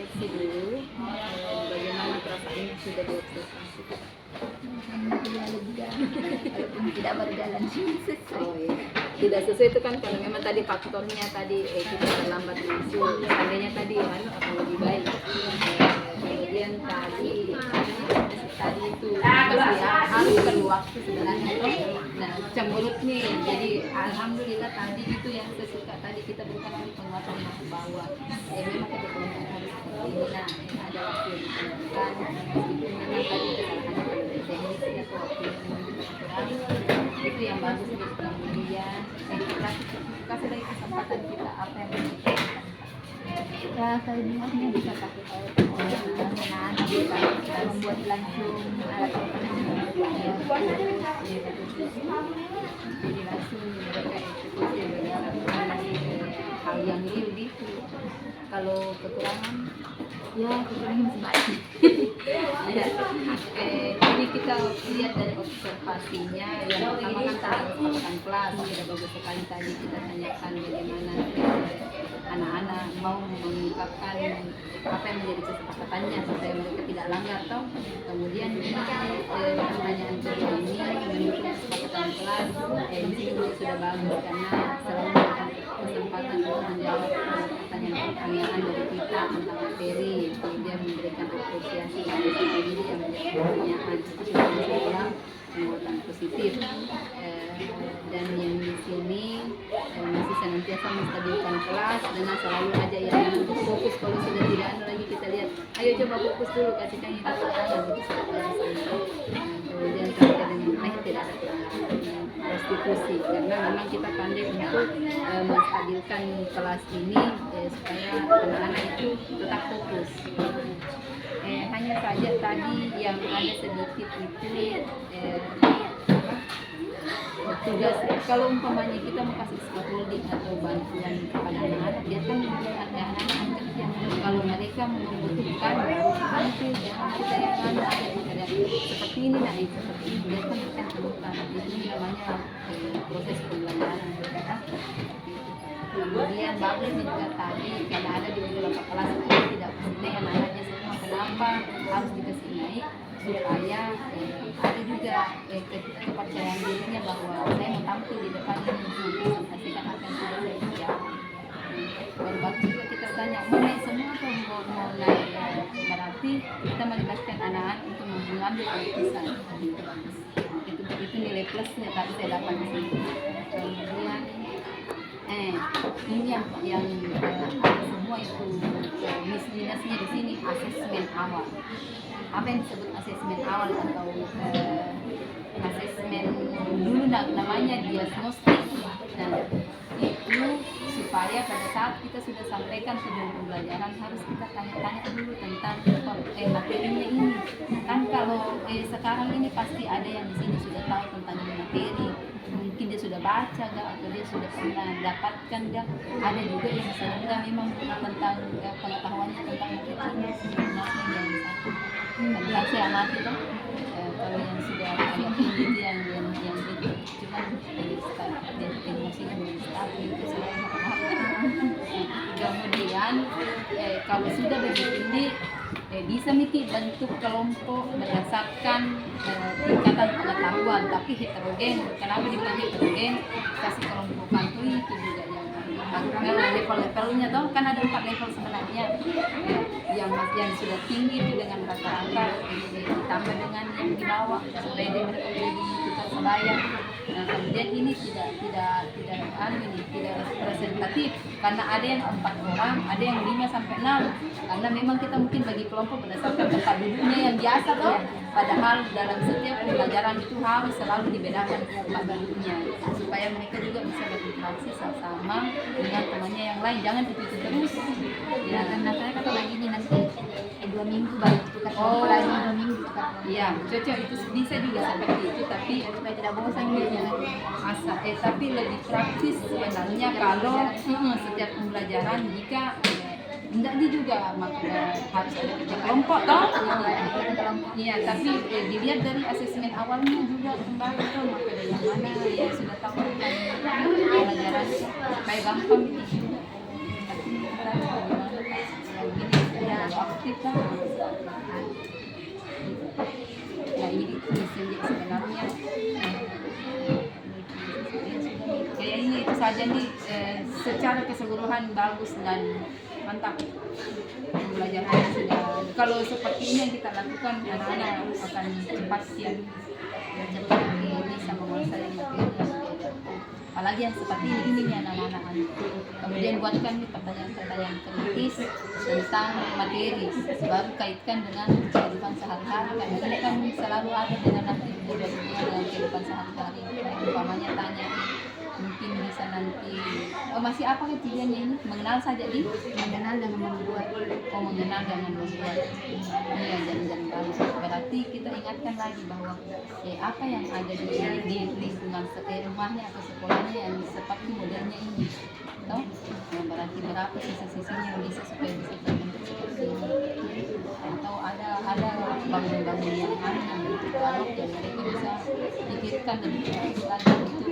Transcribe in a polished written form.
refleksi dulu, bagaimana perasaannya sudah diobservasi. Alhamdulillah lega, walaupun tidak berjalan sesuai. Oh iya, tidak sesuai itu kan karena memang tadi faktornya tadi kita terlambat masuk, seandainya tadi akan lebih baik. Kemudian tadi itu masih harus perlu waktu sebenarnya toh. Nah, cemberut nih, jadi alhamdulillah tadi itu yang saya suka tadi kita bukan penguatan ke bawah. Memang kita harus seperti ini. Nah, ada waktu yang ditentukan, meskipun memang tadi kesalahannya teknis ya atau waktu yang kurang, itu yang bagus untuk kemudian kita kasih lagi kesempatan kita apa yang kita Ya kelebihannya bisa pakai anak bisa membuat langsung alat jadi langsung mereka eksekusi berdasarkan hal yang real gitu. Kalau kekurangan ya kekurangan masih ya, ini kita lihat dari observasinya. Yang pertama kan tentang kelas sudah bagus sekali tadi kita tanyakan bagaimana anak-anak mau mengungkapkan apa yang menjadi kesepakatannya supaya mereka tidak langgar toh. Kemudian pertanyaan kedua ini mendukung kesepakatan kelas, ini juga sudah bagus karena selalu memberikan kesempatan untuk menjawab pertanyaan-pertanyaan dari kita tentang materi, kemudian memberikan apresiasi dari diri yang menjadi pertanyaan itu sudah bisa bilang penguatan positif. Dan yang di sini masih senantiasa menstabilkan kelas dengan selalu aja yang fokus. Kalau sudah tidak ada lagi kita lihat, ayo coba fokus dulu, kasihkan itu gitu supaya kemudian sampai dengan akhir tidak ada prostitusi, karena memang kita pandai untuk menstabilkan kelas ini supaya anak-anak itu tetap fokus. Hanya saja tadi yang ada sedikit itu tugas, kalau umpamanya kita mau kasih scaffolding atau bantuan kepada anak-anak, dia kan ada anak-anak yang kalau mereka membutuhkan nanti kita yang ada seperti ini, nah seperti ini dia kan akan temukan. Ini namanya proses pembelajaran mereka. Kemudian bagus juga tadi karena ada di beberapa kelas tidak pasti anak-anaknya semua, kenapa harus dikasih naik supaya ada juga kepercayaan dirinya bahwa saya mau tampil di depan ini presentasikan apa yang sudah saya kerjakan. Baru bagus juga kita tanya mau naik semua atau mau naik, berarti kita melibatkan anak-anak untuk mengambil keputusan. Itu nilai plusnya tadi saya dapat di sini. Kemudian ini yang ada semua itu minusnya di sini asesmen awal. Apa yang disebut asesmen awal atau asesmen dulu namanya diagnostik. Nah, itu supaya pada saat kita sudah sampaikan tujuan pembelajaran harus kita tanya-tanya dulu tentang materinya ini. Kan kalau sekarang ini pasti ada yang di sini sudah tahu tentang materi. Mungkin dia sudah baca gak, atau dia sudah pernah dapatkan gak. Ada juga yang sehingga memang tentang pengetahuannya tentang materi sebenarnya yang satu. Kan saya amati tuh kalau yang sudah agak tinggi yang itu cuman emosinya belum stabil itu saya kemudian kalau sudah begitu tinggi bisa miti bentuk kelompok berdasarkan tingkatan pengetahuan tapi heterogen. Kenapa dibilang heterogen? Kasih kelompokan itu juga yang level-levelnya toh kan ada 4 level sebenarnya, yang sudah tinggi itu dengan rata-rata ditambah dengan yang di bawah supaya dia mereka menjadi tukar sebaya. Nah kemudian ini tidak representatif karena ada yang 4 orang, ada yang 5 sampai 6 karena memang kita mungkin bagi kelompok berdasarkan tempat duduknya yang biasa toh, padahal dalam setiap pembelajaran itu harus selalu dibedakan tempat duduknya supaya mereka juga bisa berinteraksi sama dengan temannya yang lain, jangan itu terus ya. Karena saya kata lagi nih nanti 2 minggu baru tukar kelompok lagi, 2 minggu tukar kelompok. Iya, cocok itu bisa juga seperti itu, tapi supaya tidak bosan dia tapi lebih praktis sebenarnya kalau setiap pembelajaran jika tidak juga harus ada kerja kelompok toh. Iya, tapi dilihat dari asesmen awalnya juga kembali tuh maka dari yang mana yang sudah tahu tentang pelajaran supaya gampang gitu. Tapi aktif lah. Nah ini tulisannya sebenarnya kayak ini itu saja nih, secara keseluruhan bagus dan mantap. Pembelajarannya sudah, kalau seperti ini yang kita lakukan, anak-anak akan cepat siap dan cepat bisa menguasai materi. Apalagi yang seperti ini nih anak-anak. Kemudian buatkan nih pertanyaan-pertanyaan kritis tentang materi, baru kaitkan dengan kehidupan sehari-hari. Karena ini kan selalu ada dengan nanti dengan kehidupan sehari-hari. Umpamanya tanya, mungkin bisa nanti, oh masih apa ketigannya ini? Mengenal saja di? Mengenal dan membuat. Oh mengenal dan membuat. Iya, jangan bagus. Berarti kita ingatkan lagi bahwa apa yang ada di lingkungan rumahnya atau sekolahnya yang seperti modelnya ini. Tahu? Nah, berarti berapa sisi-sisinya yang bisa supaya bisa terbentuk seperti ini. Atau ada bangunan-bangunan yang lain yang bentuk balok yang mereka bisa pikirkan dan lagi untuk